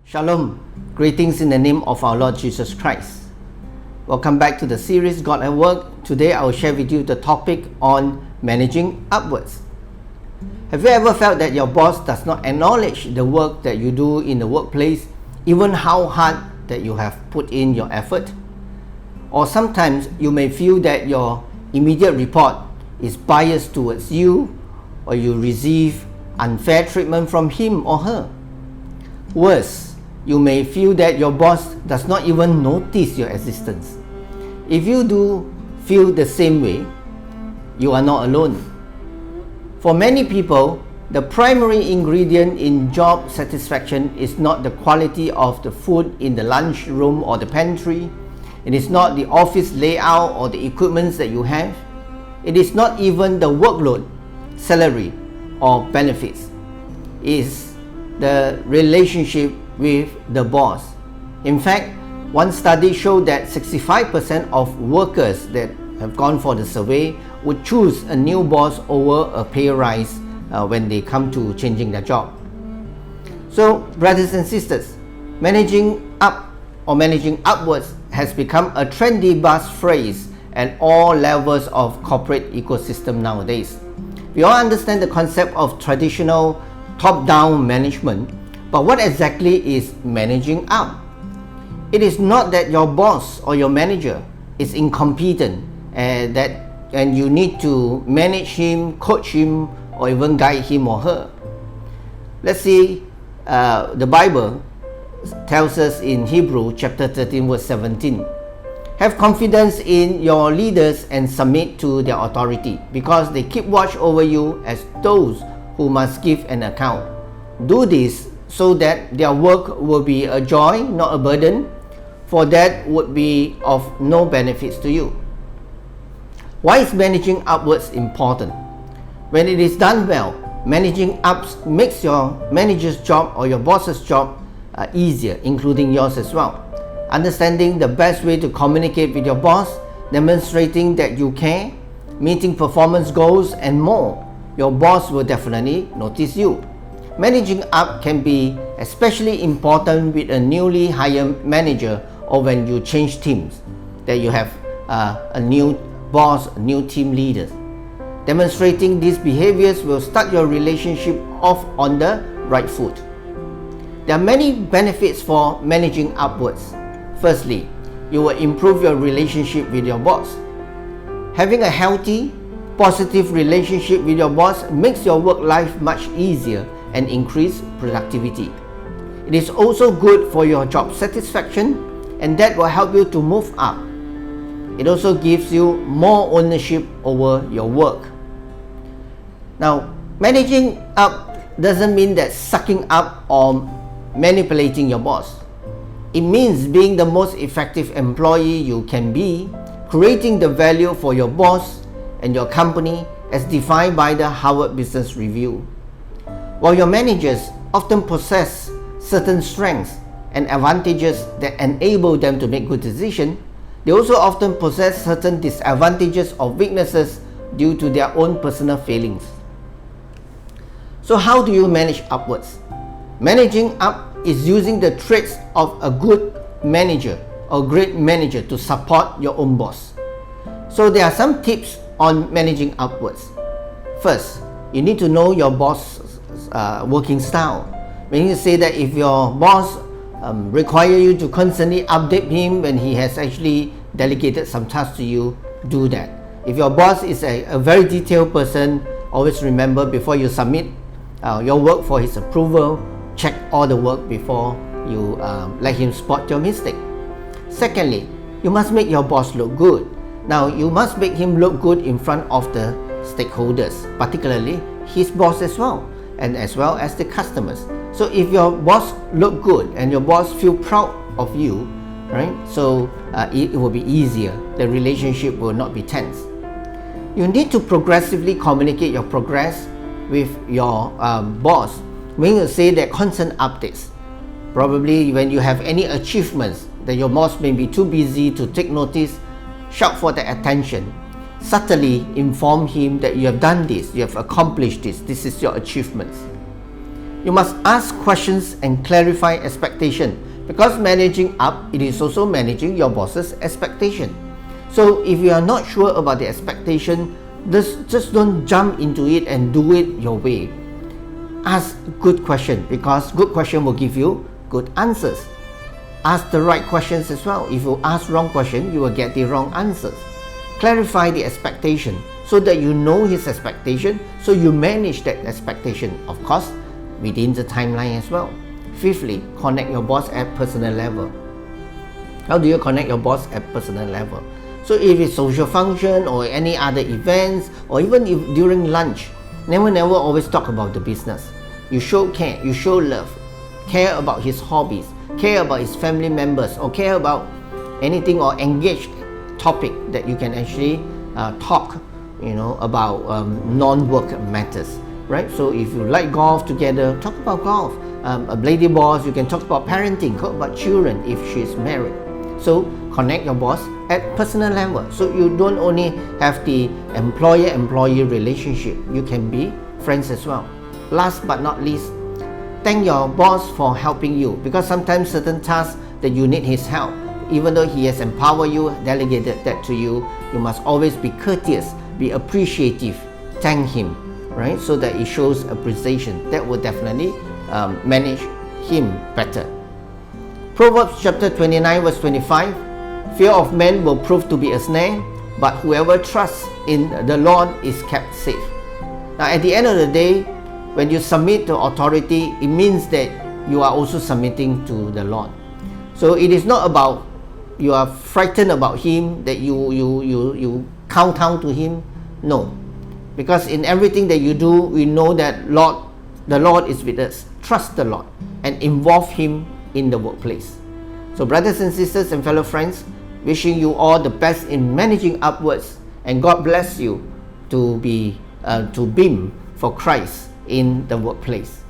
Shalom, greetings in the name of our Lord Jesus Christ. Welcome back to the series God at Work. Today I will share with you the topic on managing upwards. Have you ever felt that your boss does not acknowledge the work that you do in the workplace, even how hard that you have put in your effort? Or sometimes you may feel that your immediate report is biased towards you, or you receive unfair treatment from him or her. Worse, you may feel that your boss does not even notice your existence. If you do feel the same way, you are not alone. For many people, the primary ingredient in job satisfaction is not the quality of the food in the lunchroom or the pantry. It is not the office layout or the equipment that you have. It is not even the workload, salary, or benefits. It is the relationship with the boss. In fact, one study showed that 65% of workers that have gone for the survey would choose a new boss over a pay rise when they come to changing their job. So, brothers and sisters, managing up or managing upwards has become a trendy buzz phrase at all levels of corporate ecosystem nowadays. We all understand the concept of traditional top-down management, but what exactly is managing up? It is not that your boss or your manager is incompetent and you need to manage him, coach him, or even guide him or her. Let's see, the Bible tells us in Hebrew chapter 13 verse 17, have confidence in your leaders and submit to their authority, because they keep watch over you as those who must give an account. Do this so that their work will be a joy, not a burden, for that would be of no benefits to you. Why is managing upwards important? When it is done well, managing ups makes your manager's job or your boss's job easier, including yours as well. Understanding the best way to communicate with your boss, demonstrating that you care, meeting performance goals, and more, your boss will definitely notice you. Managing up can be especially important with a newly hired manager or when you change teams, that you have a new boss, new team leaders. Demonstrating these behaviors will start your relationship off on the right foot. There are many benefits for managing upwards. Firstly, you will improve your relationship with your boss. Having a healthy, positive relationship with your boss makes your work life much easier and increase productivity. It is also good for your job satisfaction, and that will help you to move up. It also gives you more ownership over your work. Now, managing up doesn't mean that sucking up or manipulating your boss. It means being the most effective employee you can be, creating the value for your boss and your company as defined by the Harvard Business Review. While your managers often possess certain strengths and advantages that enable them to make good decisions, they also often possess certain disadvantages or weaknesses due to their own personal failings. So how do you manage upwards? Managing up is using the traits of a good manager or great manager to support your own boss. So there are some tips on managing upwards. First, you need to know your boss's working style. Meaning to say that if your boss require you to constantly update him when he has actually delegated some tasks to you, do that. If your boss is a very detailed person, always remember before you submit your work for his approval, check all the work before you let him spot your mistake. Secondly, you must make your boss look good. Now, you must make him look good in front of the stakeholders, particularly his boss as well, and as well as the customers. So if your boss look good and your boss feel proud of you, right? So it will be easier. The relationship will not be tense. You need to progressively communicate your progress with your boss. Meaning to say that constant updates. Probably when you have any achievements that your boss may be too busy to take notice, shout for the attention. Subtly inform him that you have done this, you have accomplished this, this is your achievements. You must ask questions and clarify expectation, because managing up, it is also managing your boss's expectation. So if you are not sure about the expectation, just don't jump into it and do it your way. Ask good question, because good question will give you good answers. Ask the right questions as well. If you ask wrong question, you will get the wrong answers. Clarify the expectation so that you know his expectation, so you manage that expectation, of course, within the timeline as well. Fifthly, connect your boss at personal level. How do you connect your boss at personal level? So if it's social function or any other events, or even if during lunch, never always talk about the business. You show care, you show love, care about his hobbies, care about his family members, or care about anything or engage topic that you can actually talk, about non-work matters, right? So if you like golf together, talk about golf. A lady boss, you can talk about parenting, talk about children if she's married. So connect your boss at personal level, so you don't only have the employer-employee relationship, you can be friends as well. Last but not least, thank your boss for helping you, because sometimes certain tasks that you need his help, even though he has empowered you, delegated that to you, you must always be courteous, be appreciative, thank him, right? So that it shows appreciation. That will definitely manage him better. Proverbs chapter 29 verse 25, fear of men will prove to be a snare, but whoever trusts in the Lord is kept safe. Now at the end of the day, when you submit to authority, it means that you are also submitting to the Lord. So it is not about you are frightened about him, that you kowtow to him. No, because in everything that you do, we know that the Lord is with us. Trust the Lord and involve him in the workplace. So brothers and sisters and fellow friends, wishing you all the best in managing upwards, and God bless you to beam for Christ in the workplace.